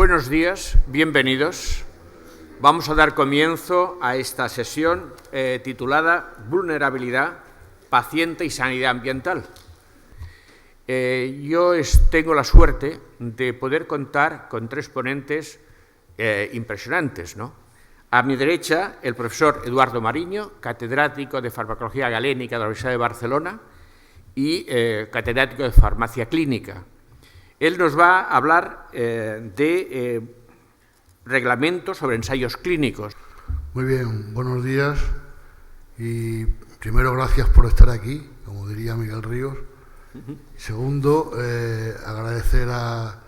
Buenos días, bienvenidos. Vamos a dar comienzo a esta sesión titulada Vulnerabilidad, paciente y sanidad ambiental. Yo tengo la suerte de poder contar con tres ponentes impresionantes, ¿no? A mi derecha, el profesor Eduardo Mariño, catedrático de Farmacología Galénica de la Universidad de Barcelona y catedrático de Farmacia Clínica. Él nos va a hablar de reglamentos sobre ensayos clínicos. Muy bien, buenos días y primero gracias por estar aquí, como diría Miguel Ríos. Segundo, agradecer a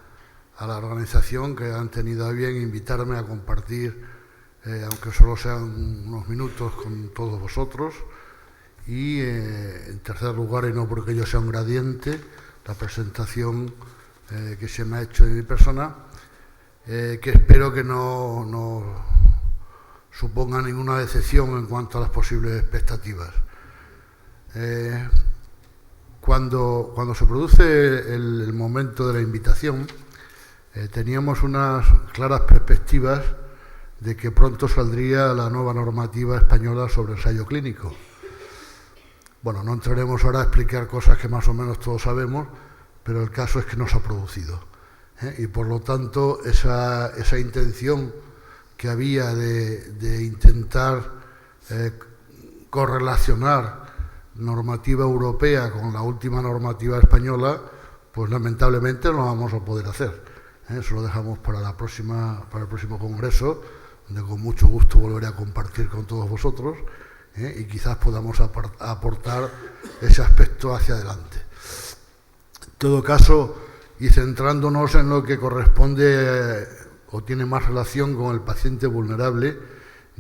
la organización que han tenido a bien invitarme a compartir, aunque solo sean unos minutos, con todos vosotros. Y en tercer lugar, y no porque yo sea un gradiente, la presentación que se me ha hecho de mi persona, que espero que no suponga ninguna decepción en cuanto a las posibles expectativas. Cuando se produce el momento de la invitación, teníamos unas claras perspectivas de que pronto saldría la nueva normativa española sobre ensayo clínico. Bueno, no entraremos ahora a explicar cosas que más o menos todos sabemos, pero el caso es que no se ha producido. Y por lo tanto, esa intención que había de intentar correlacionar normativa europea con la última normativa española, pues lamentablemente no lo vamos a poder hacer. Eso lo dejamos para el próximo congreso, donde con mucho gusto volveré a compartir con todos vosotros, y quizás podamos aportar ese aspecto hacia adelante. En todo caso, y centrándonos en lo que corresponde o tiene más relación con el paciente vulnerable,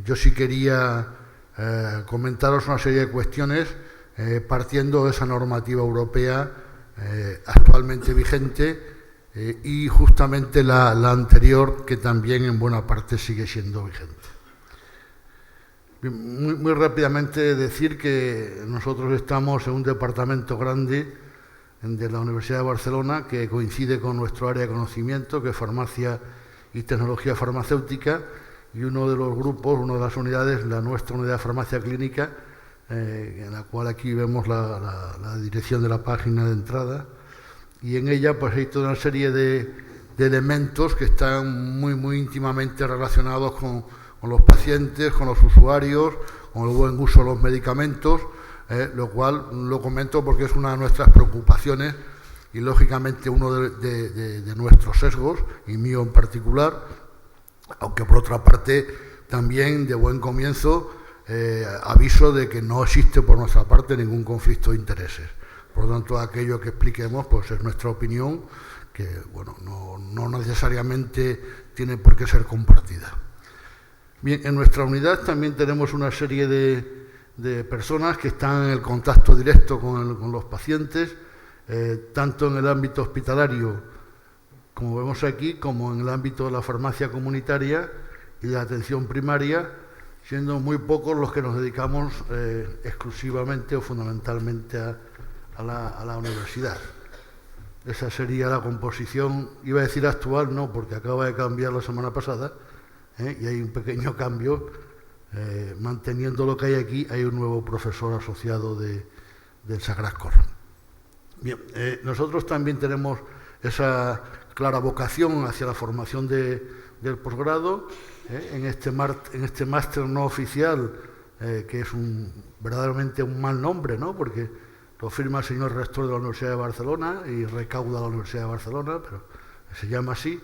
yo sí quería comentaros una serie de cuestiones partiendo de esa normativa europea actualmente vigente y justamente la anterior, que también en buena parte sigue siendo vigente. Muy rápidamente decir que nosotros estamos en un departamento grande de la Universidad de Barcelona que coincide con nuestro área de conocimiento, que es farmacia y tecnología farmacéutica, y uno de los grupos, una de las unidades, la nuestra unidad de farmacia clínica, en la cual aquí vemos la dirección de la página de entrada, y en ella pues hay toda una serie de elementos que están muy íntimamente relacionados con los pacientes, con los usuarios, con el buen uso de los medicamentos, lo cual lo comento porque es una de nuestras preocupaciones y lógicamente uno de nuestros sesgos, y mío en particular, aunque por otra parte también de buen comienzo aviso de que no existe por nuestra parte ningún conflicto de intereses. Por lo tanto, aquello que expliquemos pues es nuestra opinión, que bueno, no necesariamente tiene por qué ser compartida. Bien, en nuestra unidad también tenemos una serie de personas que están en el contacto directo con los pacientes, tanto en el ámbito hospitalario, como vemos aquí, como en el ámbito de la farmacia comunitaria y de la atención primaria, siendo muy pocos los que nos dedicamos exclusivamente o fundamentalmente a la universidad. Esa sería la composición, iba a decir actual, no, porque acaba de cambiar la semana pasada, y hay un pequeño cambio. Manteniendo lo que hay aquí, hay un nuevo profesor asociado del Sagrat Cor. Bien, nosotros también tenemos esa clara vocación hacia la formación del posgrado, en este máster no oficial, que es verdaderamente un mal nombre, ¿no? Porque lo firma el señor rector de la Universidad de Barcelona y recauda la Universidad de Barcelona, pero se llama así,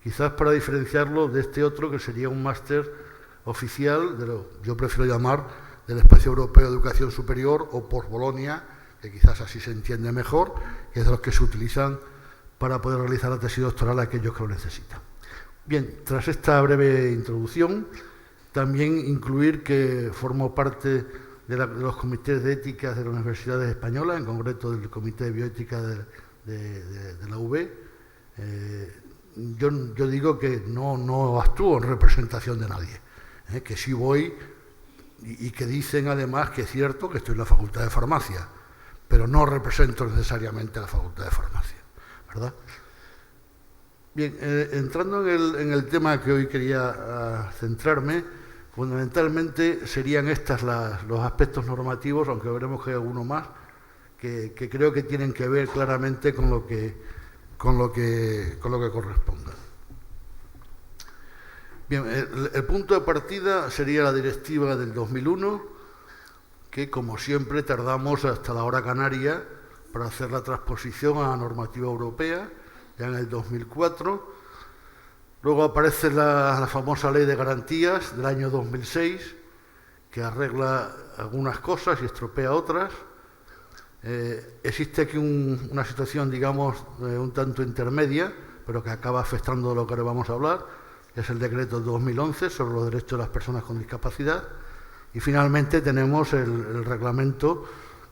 quizás para diferenciarlo de este otro, que sería un máster oficial, yo prefiero llamar del Espacio Europeo de Educación Superior o post-Bolonia, que quizás así se entiende mejor, que es de los que se utilizan para poder realizar la tesis doctoral a aquellos que lo necesitan. Bien, tras esta breve introducción, también incluir que formo parte de los comités de ética de las universidades españolas, en concreto del Comité de Bioética de la UB. Yo digo que no actúo en representación de nadie, que sí voy y que dicen además que es cierto que estoy en la Facultad de Farmacia, pero no represento necesariamente a la Facultad de Farmacia, ¿verdad? Bien, entrando en el tema que hoy quería centrarme, fundamentalmente serían los aspectos normativos, aunque veremos que hay alguno más, que creo que tienen que ver claramente con lo que corresponda. Bien, el punto de partida sería la directiva del 2001, que como siempre tardamos hasta la hora canaria para hacer la transposición a la normativa europea, ya en el 2004. Luego aparece la famosa Ley de Garantías del año 2006, que arregla algunas cosas y estropea otras. Existe aquí una situación, digamos, un tanto intermedia, pero que acaba afectando de lo que ahora vamos a hablar, que es el decreto 2011 sobre los derechos de las personas con discapacidad. Y finalmente tenemos el reglamento,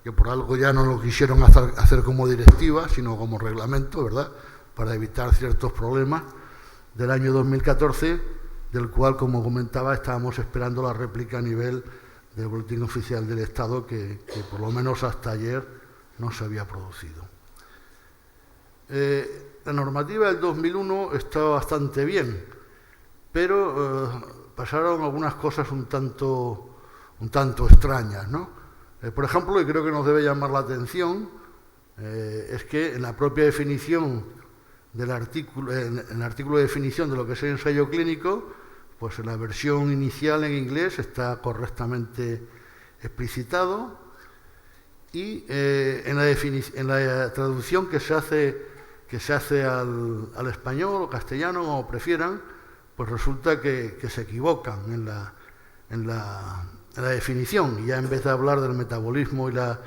que por algo ya no lo quisieron hacer como directiva, sino como reglamento, ¿verdad?, para evitar ciertos problemas, del año 2014, del cual, como comentaba, estábamos esperando la réplica a nivel del Boletín Oficial del Estado, que por lo menos hasta ayer no se había producido. La normativa del 2001 está bastante bien, pero pasaron algunas cosas un tanto extrañas, ¿no? Por ejemplo, y creo que nos debe llamar la atención, es que en la propia definición del artículo, en el artículo de definición de lo que es el ensayo clínico, pues en la versión inicial en inglés está correctamente explicitado, y en la traducción que se hace al español o castellano, como prefieran, pues resulta que se equivocan en la definición, y ya en vez de hablar del metabolismo y la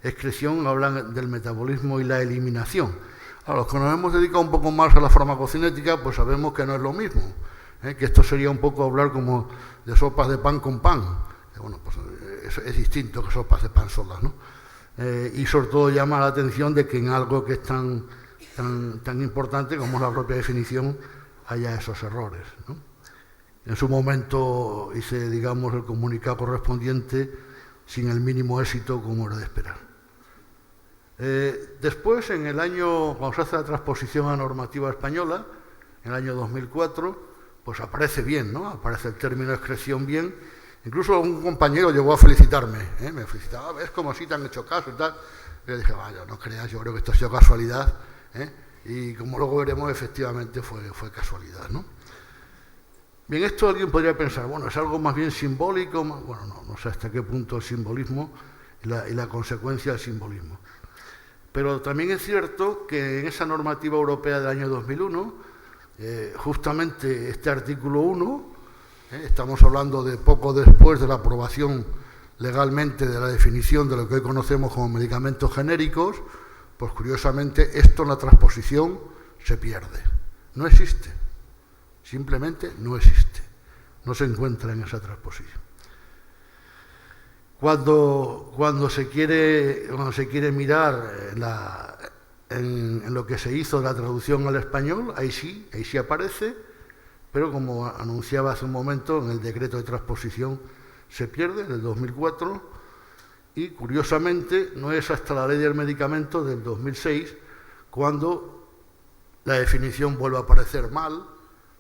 excreción, hablan del metabolismo y la eliminación. A los que nos hemos dedicado un poco más a la farmacocinética, pues sabemos que no es lo mismo, que esto sería un poco hablar como de sopas de pan con pan. Bueno, pues es distinto que sopas de pan solas, ¿no? Y sobre todo llama la atención de que en algo que es tan importante como es la propia definición haya esos errores, ¿no? En su momento hice, digamos, el comunicado correspondiente sin el mínimo éxito, como era de esperar. Después, en el año, cuando se hace la transposición a normativa española, en el año 2004, pues aparece bien, ¿no? Aparece el término excreción bien. Incluso un compañero llegó a felicitarme, me felicitaba, ¿ves cómo sí te han hecho caso y tal? Y yo dije, vaya, no creas, yo creo que esto ha sido casualidad, y como luego veremos, efectivamente fue casualidad, ¿no? Bien, esto alguien podría pensar, bueno, es algo más bien simbólico, bueno, no sé hasta qué punto el simbolismo y la consecuencia del simbolismo. Pero también es cierto que en esa normativa europea del año 2001, justamente este artículo 1, estamos hablando de poco después de la aprobación legalmente de la definición de lo que hoy conocemos como medicamentos genéricos, pues curiosamente esto en la transposición se pierde. No existe, simplemente no existe, no se encuentra en esa transposición. Cuando se quiere mirar en lo que se hizo de la traducción al español, ahí sí aparece, pero como anunciaba hace un momento, en el decreto de transposición se pierde, del 2004, y curiosamente no es hasta la ley del medicamento del 2006 cuando la definición vuelve a aparecer mal,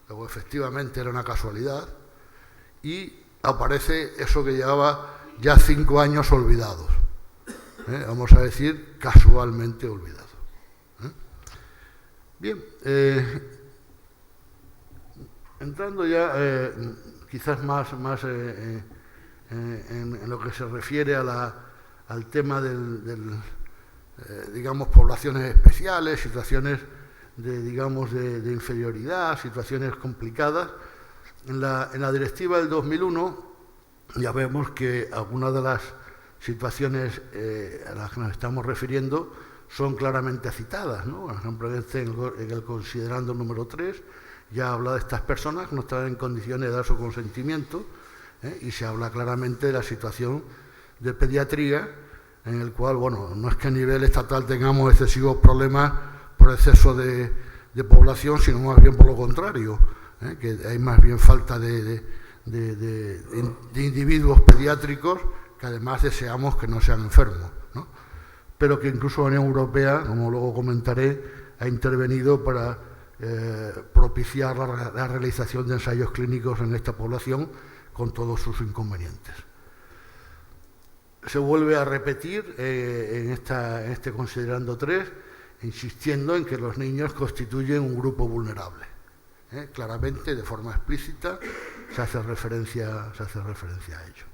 luego efectivamente era una casualidad, y aparece eso que llevaba ya 5 años olvidados, vamos a decir casualmente olvidados. Bien, entrando ya quizás más en lo que se refiere al tema digamos, poblaciones especiales, situaciones de inferioridad, situaciones complicadas. En la directiva del 2001 ya vemos que algunas de las situaciones a las que nos estamos refiriendo son claramente citadas, ¿no? Por ejemplo, en el considerando número 3 ya habla de estas personas que no están en condiciones de dar su consentimiento, y se habla claramente de la situación de pediatría, en el cual, bueno, no es que a nivel estatal tengamos excesivos problemas por exceso de población, sino más bien por lo contrario, que hay más bien falta de individuos pediátricos que además deseamos que no sean enfermos, ¿no? Pero que incluso la Unión Europea, como luego comentaré, ha intervenido para propiciar la realización de ensayos clínicos en esta población con todos sus inconvenientes. Se vuelve a repetir en este considerando 3, insistiendo en que los niños constituyen un grupo vulnerable. Claramente, de forma explícita, se hace referencia a ello.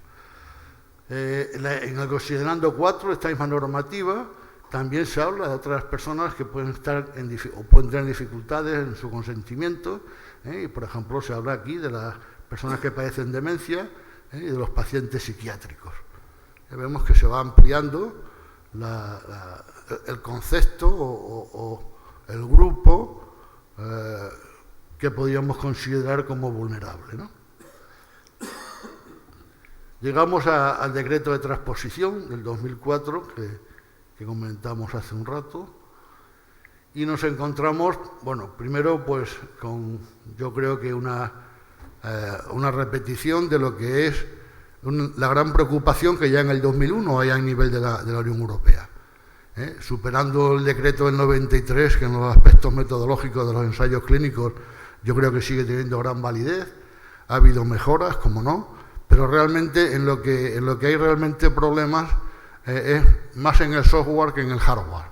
En el considerando 4, esta misma normativa, también se habla de otras personas que pueden estar o pueden tener dificultades en su consentimiento, y por ejemplo se habla aquí de las personas que padecen demencia y de los pacientes psiquiátricos. Vemos que se va ampliando el concepto o el grupo que podríamos considerar como vulnerable, ¿no? Llegamos al decreto de transposición del 2004 que comentamos hace un rato, y nos encontramos, bueno, primero pues yo creo que una repetición de lo que es la gran preocupación que ya en el 2001 hay a nivel de la Unión Europea. Superando el decreto del 93, que en los aspectos metodológicos de los ensayos clínicos yo creo que sigue teniendo gran validez, ha habido mejoras, como no, pero realmente en lo que hay realmente problemas es más en el software que en el hardware.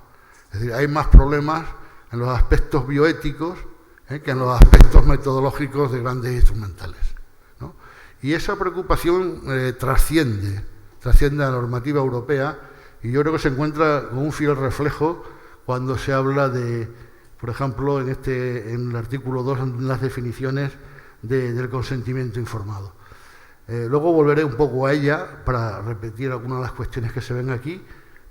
Es decir, hay más problemas en los aspectos bioéticos que en los aspectos metodológicos de grandes instrumentales, ¿no? Y esa preocupación trasciende la normativa europea, y yo creo que se encuentra con un fiel reflejo cuando se habla de, por ejemplo, en el artículo 2, en las definiciones del consentimiento informado. Luego volveré un poco a ella para repetir algunas de las cuestiones que se ven aquí,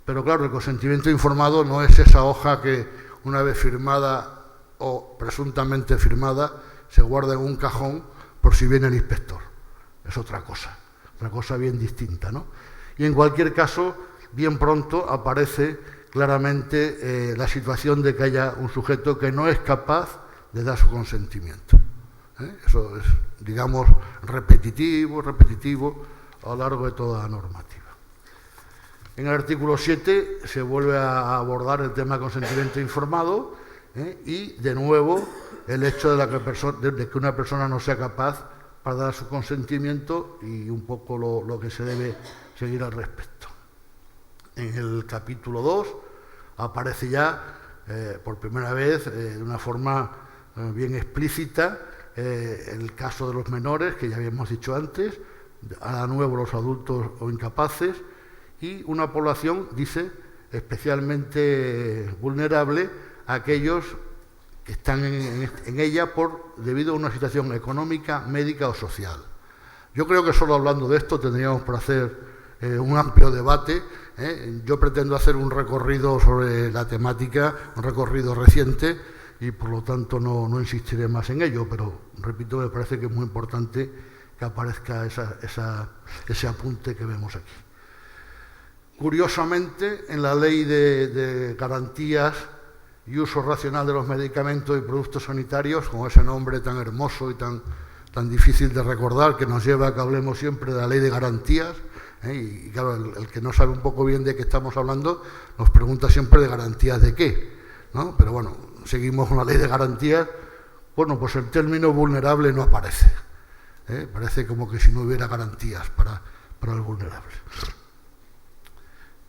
pero claro, el consentimiento informado no es esa hoja que una vez firmada o presuntamente firmada se guarda en un cajón por si viene el inspector. Es otra cosa bien distinta, ¿no? Y en cualquier caso, bien pronto aparece claramente la situación de que haya un sujeto que no es capaz de dar su consentimiento. Eso es, digamos, repetitivo a lo largo de toda la normativa. En el artículo 7 se vuelve a abordar el tema de consentimiento informado, y, de nuevo, el hecho de que una persona no sea capaz para dar su consentimiento y un poco lo que se debe seguir al respecto. En el capítulo 2 aparece ya, por primera vez, de una forma bien explícita, el caso de los menores, que ya habíamos dicho antes, a nuevo los adultos o incapaces, y una población, dice, especialmente vulnerable a aquellos que están en ella debido a una situación económica, médica o social. Yo creo que solo hablando de esto tendríamos por hacer un amplio debate. Yo pretendo hacer un recorrido sobre la temática, un recorrido reciente, y por lo tanto no insistiré más en ello, pero repito, me parece que es muy importante que aparezca ese apunte que vemos aquí. Curiosamente, en la Ley de Garantías y Uso Racional de los Medicamentos y Productos Sanitarios, con ese nombre tan hermoso y tan difícil de recordar, que nos lleva a que hablemos siempre de la Ley de Garantías, y claro, el que no sabe un poco bien de qué estamos hablando nos pregunta siempre de garantías de qué, ¿no? Pero bueno, seguimos con la Ley de Garantías. Bueno, pues el término vulnerable no aparece. Parece como que si no hubiera garantías para el vulnerable.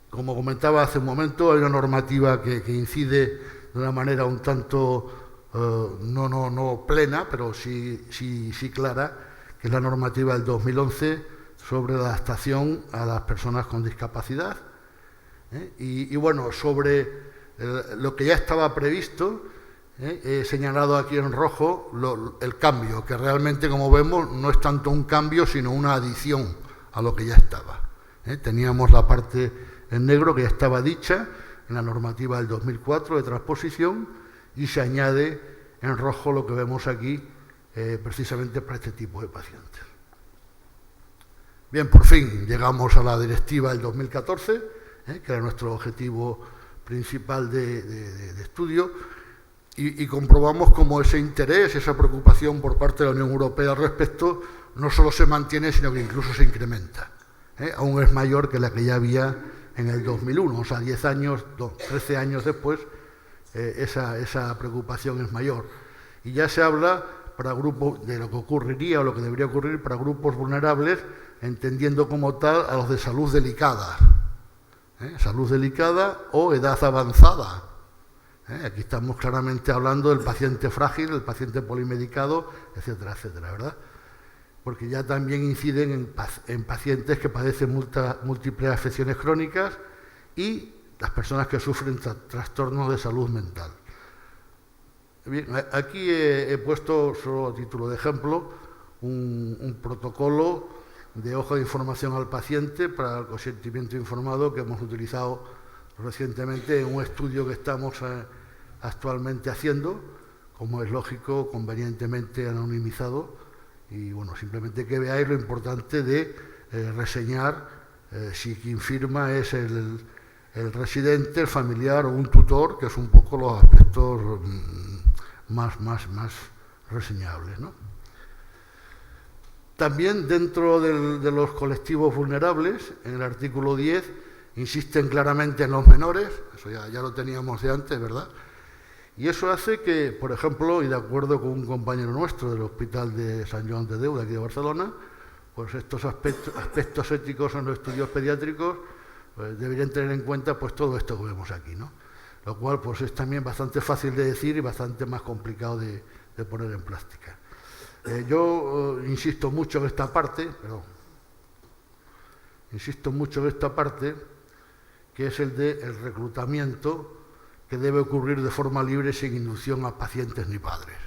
Como comentaba hace un momento, hay una normativa que incide de una manera un tanto no plena, pero sí clara, que es la normativa del 2011 sobre la adaptación a las personas con discapacidad. Y bueno, sobre lo que ya estaba previsto, he señalado aquí en rojo el cambio, que realmente, como vemos, no es tanto un cambio, sino una adición a lo que ya estaba. Teníamos la parte en negro que ya estaba dicha en la normativa del 2004 de transposición, y se añade en rojo lo que vemos aquí, precisamente para este tipo de pacientes. Bien, por fin llegamos a la directiva del 2014, que era nuestro objetivo principal de estudio, y comprobamos cómo ese interés, esa preocupación por parte de la Unión Europea al respecto no solo se mantiene, sino que incluso se incrementa. Aún es mayor que la que ya había en el 2001, o sea, 13 años después, esa preocupación es mayor. y ya se habla para grupos de lo que ocurriría o lo que debería ocurrir para grupos vulnerables, entendiendo como tal a los de salud delicada, salud delicada o edad avanzada. Aquí estamos claramente hablando del paciente frágil, el paciente polimedicado, etcétera, etcétera, ¿verdad? Porque ya también inciden en pacientes que padecen múltiples afecciones crónicas y las personas que sufren trastornos de salud mental. Bien, aquí he puesto, solo a título de ejemplo, un protocolo de hoja de información al paciente para el consentimiento informado que hemos utilizado recientemente en un estudio que estamos actualmente haciendo, como es lógico, convenientemente anonimizado, y bueno, simplemente que veáis lo importante de reseñar si quien firma es el residente, el familiar o un tutor, que es un poco los aspectos más reseñables, ¿no? También dentro de los colectivos vulnerables, en el artículo 10, insisten claramente en los menores, eso ya lo teníamos de antes, ¿verdad? Y eso hace que, por ejemplo, y de acuerdo con un compañero nuestro del Hospital de Sant Joan de Déu, de aquí de Barcelona, pues estos aspectos éticos en los estudios pediátricos pues deberían tener en cuenta pues todo esto que vemos aquí, ¿no? Lo cual pues es también bastante fácil de decir y bastante más complicado de poner en práctica. Yo insisto mucho en esta parte, que es el del reclutamiento que debe ocurrir de forma libre sin inducción a pacientes ni padres.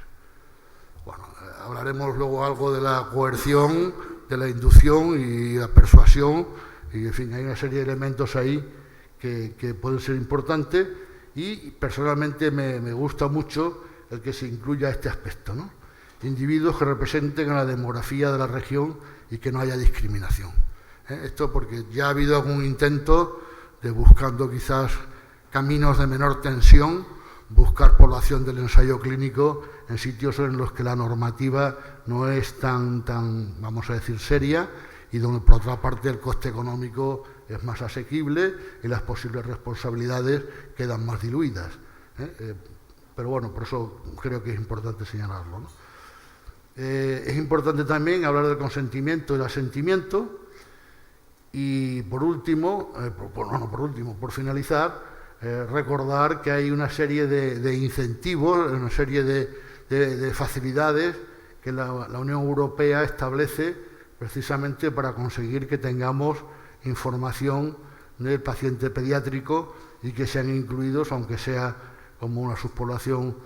Bueno, hablaremos luego algo de la coerción, de la inducción y la persuasión, y en fin, hay una serie de elementos ahí que pueden ser importantes y personalmente me gusta mucho el que se incluya este aspecto, ¿no? Individuos que representen a la demografía de la región y que no haya discriminación. Esto porque ya ha habido algún intento de buscando quizás caminos de menor tensión, buscar población del ensayo clínico en sitios en los que la normativa no es tan, vamos a decir, seria y donde por otra parte el coste económico es más asequible y las posibles responsabilidades quedan más diluidas. Pero bueno, por eso creo que es importante señalarlo, ¿no? Es importante también hablar del consentimiento y el asentimiento y por último, por finalizar, recordar que hay una serie de incentivos, una serie de facilidades que la Unión Europea establece precisamente para conseguir que tengamos información del paciente pediátrico y que sean incluidos, aunque sea como una subpoblación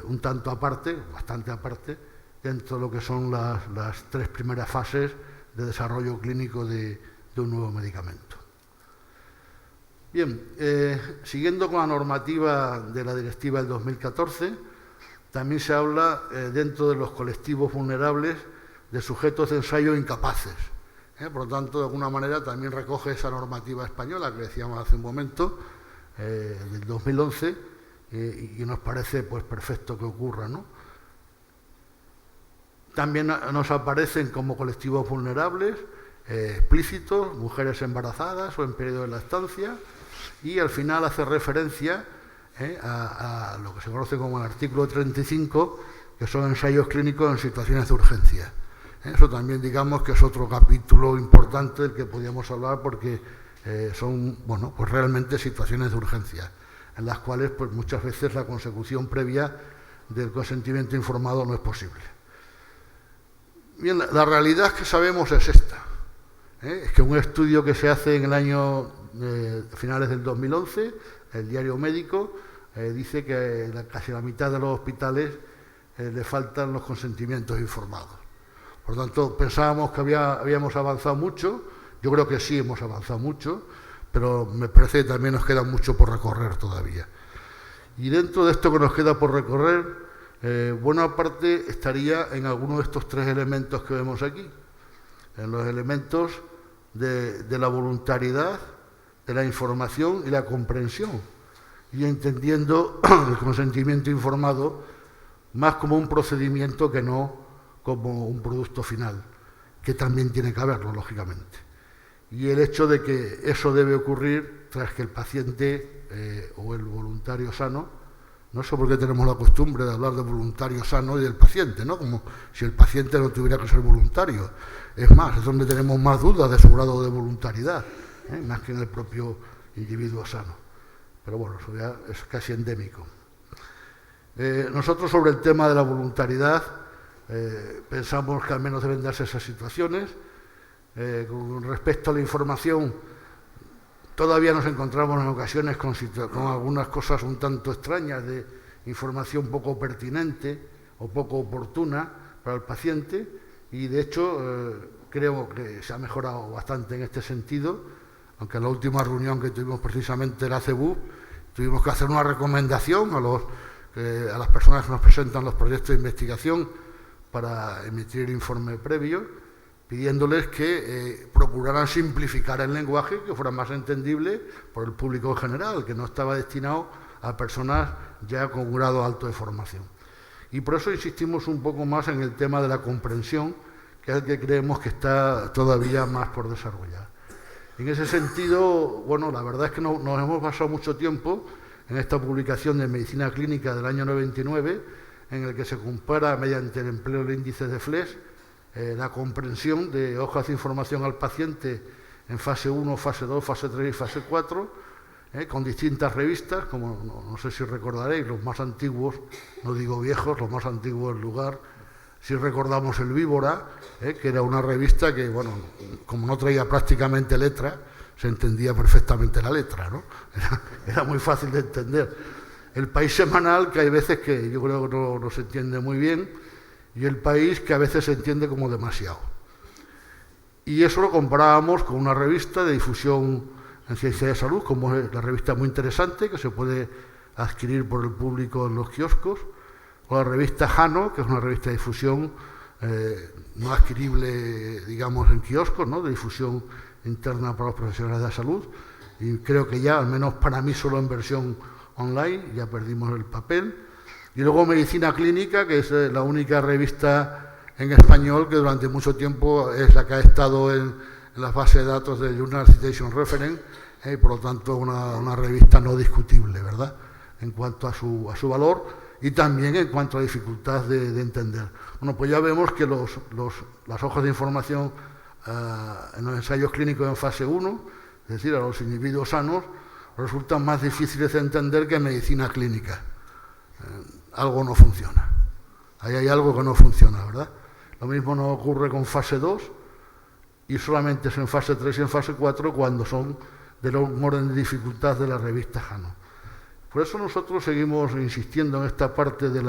un tanto aparte, bastante aparte, dentro de lo que son las 3 primeras fases de desarrollo clínico de un nuevo medicamento. Bien, siguiendo con la normativa de la Directiva del 2014, también se habla dentro de los colectivos vulnerables de sujetos de ensayo incapaces. Por lo tanto, de alguna manera también recoge esa normativa española que decíamos hace un momento, del 2011, y nos parece pues perfecto que ocurra, ¿no? También nos aparecen como colectivos vulnerables explícitos, mujeres embarazadas o en periodo de lactancia, y al final hace referencia a lo que se conoce como el artículo 35, que son ensayos clínicos en situaciones de urgencia. Eso también digamos que es otro capítulo importante del que podríamos hablar porque son pues realmente situaciones de urgencia, en las cuales pues muchas veces la consecución previa del consentimiento informado no es posible. Bien, la realidad que sabemos es esta. Es que un estudio que se hace en el año finales del 2011, el Diario Médico, dice que casi la mitad de los hospitales le faltan los consentimientos informados. Por lo tanto, pensábamos que habíamos avanzado mucho. Yo creo que sí hemos avanzado mucho, pero me parece que también nos queda mucho por recorrer todavía. Y dentro de esto que nos queda por recorrer, buena parte estaría en alguno de estos 3 elementos que vemos aquí, en los elementos de la voluntariedad, de la información y la comprensión, y entendiendo el consentimiento informado más como un procedimiento que no como un producto final, que también tiene que haberlo, lógicamente. Y el hecho de que eso debe ocurrir tras que el paciente o el voluntario sano No sé por qué tenemos la costumbre de hablar de voluntario sano y del paciente, ¿no? Como si el paciente no tuviera que ser voluntario. Es más, es donde tenemos más dudas de su grado de voluntariedad, más que en el propio individuo sano. Pero bueno, eso ya es casi endémico. Nosotros sobre el tema de la voluntariedad pensamos que al menos deben darse esas situaciones. Con respecto a la información, todavía nos encontramos en ocasiones con algunas cosas un tanto extrañas de información poco pertinente o poco oportuna para el paciente y de hecho creo que se ha mejorado bastante en este sentido, aunque en la última reunión que tuvimos precisamente en la CEBU tuvimos que hacer una recomendación a las personas que nos presentan los proyectos de investigación para emitir el informe previo, pidiéndoles que procuraran simplificar el lenguaje, que fuera más entendible por el público en general, que no estaba destinado a personas ya con un grado alto de formación. Y por eso insistimos un poco más en el tema de la comprensión, que es el que creemos que está todavía más por desarrollar. En ese sentido, bueno, la verdad es que nos hemos basado mucho tiempo en esta publicación de Medicina Clínica del año 99, en el que se compara mediante el empleo del índice de FLES la comprensión de hojas de información al paciente en fase 1, fase 2, fase 3 y fase 4, con distintas revistas, como no sé si recordaréis, los más antiguos, no digo viejos, los más antiguos del lugar, si recordamos el Víbora, que era una revista que, bueno, como no traía prácticamente letra, se entendía perfectamente la letra, ¿no? Era muy fácil de entender. El País semanal, que hay veces que yo creo que no se entiende muy bien, y el País, que a veces se entiende como demasiado. Y eso lo comparábamos con una revista de difusión en ciencia de salud, como es la revista muy interesante, que se puede adquirir por el público en los kioscos, o la revista Jano, que es una revista de difusión no adquirible, digamos, en kioscos, ¿no?, de difusión interna para los profesionales de la salud, y creo que ya, al menos para mí, solo en versión online, ya perdimos el papel. Y luego Medicina Clínica, que es la única revista en español que durante mucho tiempo es la que ha estado en las bases de datos del Journal Citation Reference, y por lo tanto una revista no discutible, ¿verdad?, en cuanto a su valor y también en cuanto a la dificultad de entender. Bueno, pues ya vemos que las hojas de información en los ensayos clínicos en fase 1, es decir, a los individuos sanos, resultan más difíciles de entender que en medicina clínica. Algo no funciona. Ahí hay algo que no funciona, ¿verdad? Lo mismo nos ocurre con fase 2 y solamente es en fase 3 y en fase 4 cuando son del orden de dificultad de la revista Jano. Por eso nosotros seguimos insistiendo en esta parte del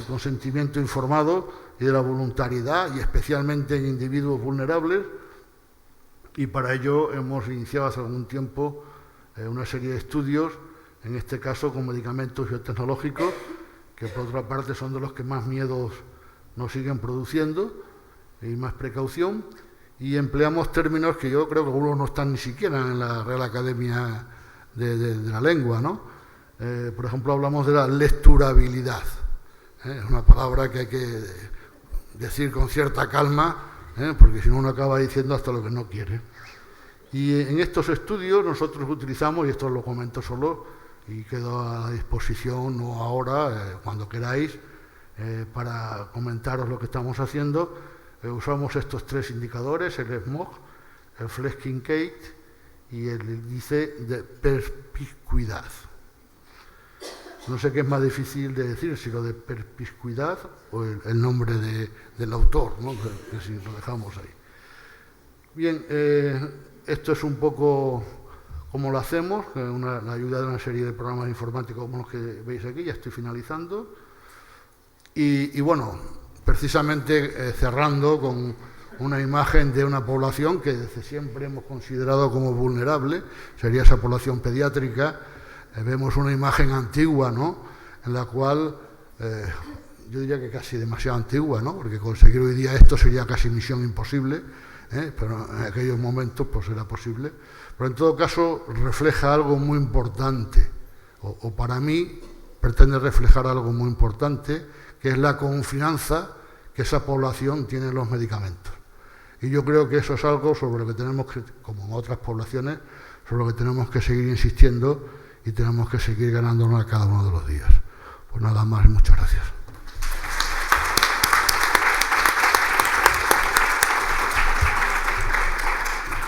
consentimiento informado y de la voluntariedad, y especialmente en individuos vulnerables, y para ello hemos iniciado hace algún tiempo una serie de estudios, en este caso con medicamentos biotecnológicos, que por otra parte son de los que más miedos nos siguen produciendo y más precaución, y empleamos términos que yo creo que algunos no están ni siquiera en la Real Academia de la Lengua, ¿no? Por ejemplo, hablamos de la lecturabilidad. Es una palabra que hay que decir con cierta calma, porque si no uno acaba diciendo hasta lo que no quiere. Y en estos estudios nosotros utilizamos, y esto lo comento solo, y quedo a disposición, no ahora, cuando queráis, para comentaros lo que estamos haciendo. Usamos estos 3 indicadores, el SMOG, el FLES-Kincaid y el índice de perspicuidad. No sé qué es más difícil de decir, si lo de perspicuidad o el nombre del autor, ¿no?, que si lo dejamos ahí. Bien, esto es un poco cómo lo hacemos, con la ayuda de una serie de programas informáticos como los que veis aquí. Ya estoy finalizando. Y bueno, precisamente cerrando con una imagen de una población que desde siempre hemos considerado como vulnerable, sería esa población pediátrica. Vemos una imagen antigua, ¿no?, en la cual, yo diría que casi demasiado antigua, ¿no?, porque conseguir hoy día esto sería casi misión imposible, pero en aquellos momentos pues era posible. Pero en todo caso refleja algo muy importante, o para mí pretende reflejar algo muy importante, que es la confianza que esa población tiene en los medicamentos. Y yo creo que eso es algo sobre lo que tenemos que, como en otras poblaciones, sobre lo que tenemos que seguir insistiendo y tenemos que seguir ganándonos a cada uno de los días. Pues nada más y muchas gracias.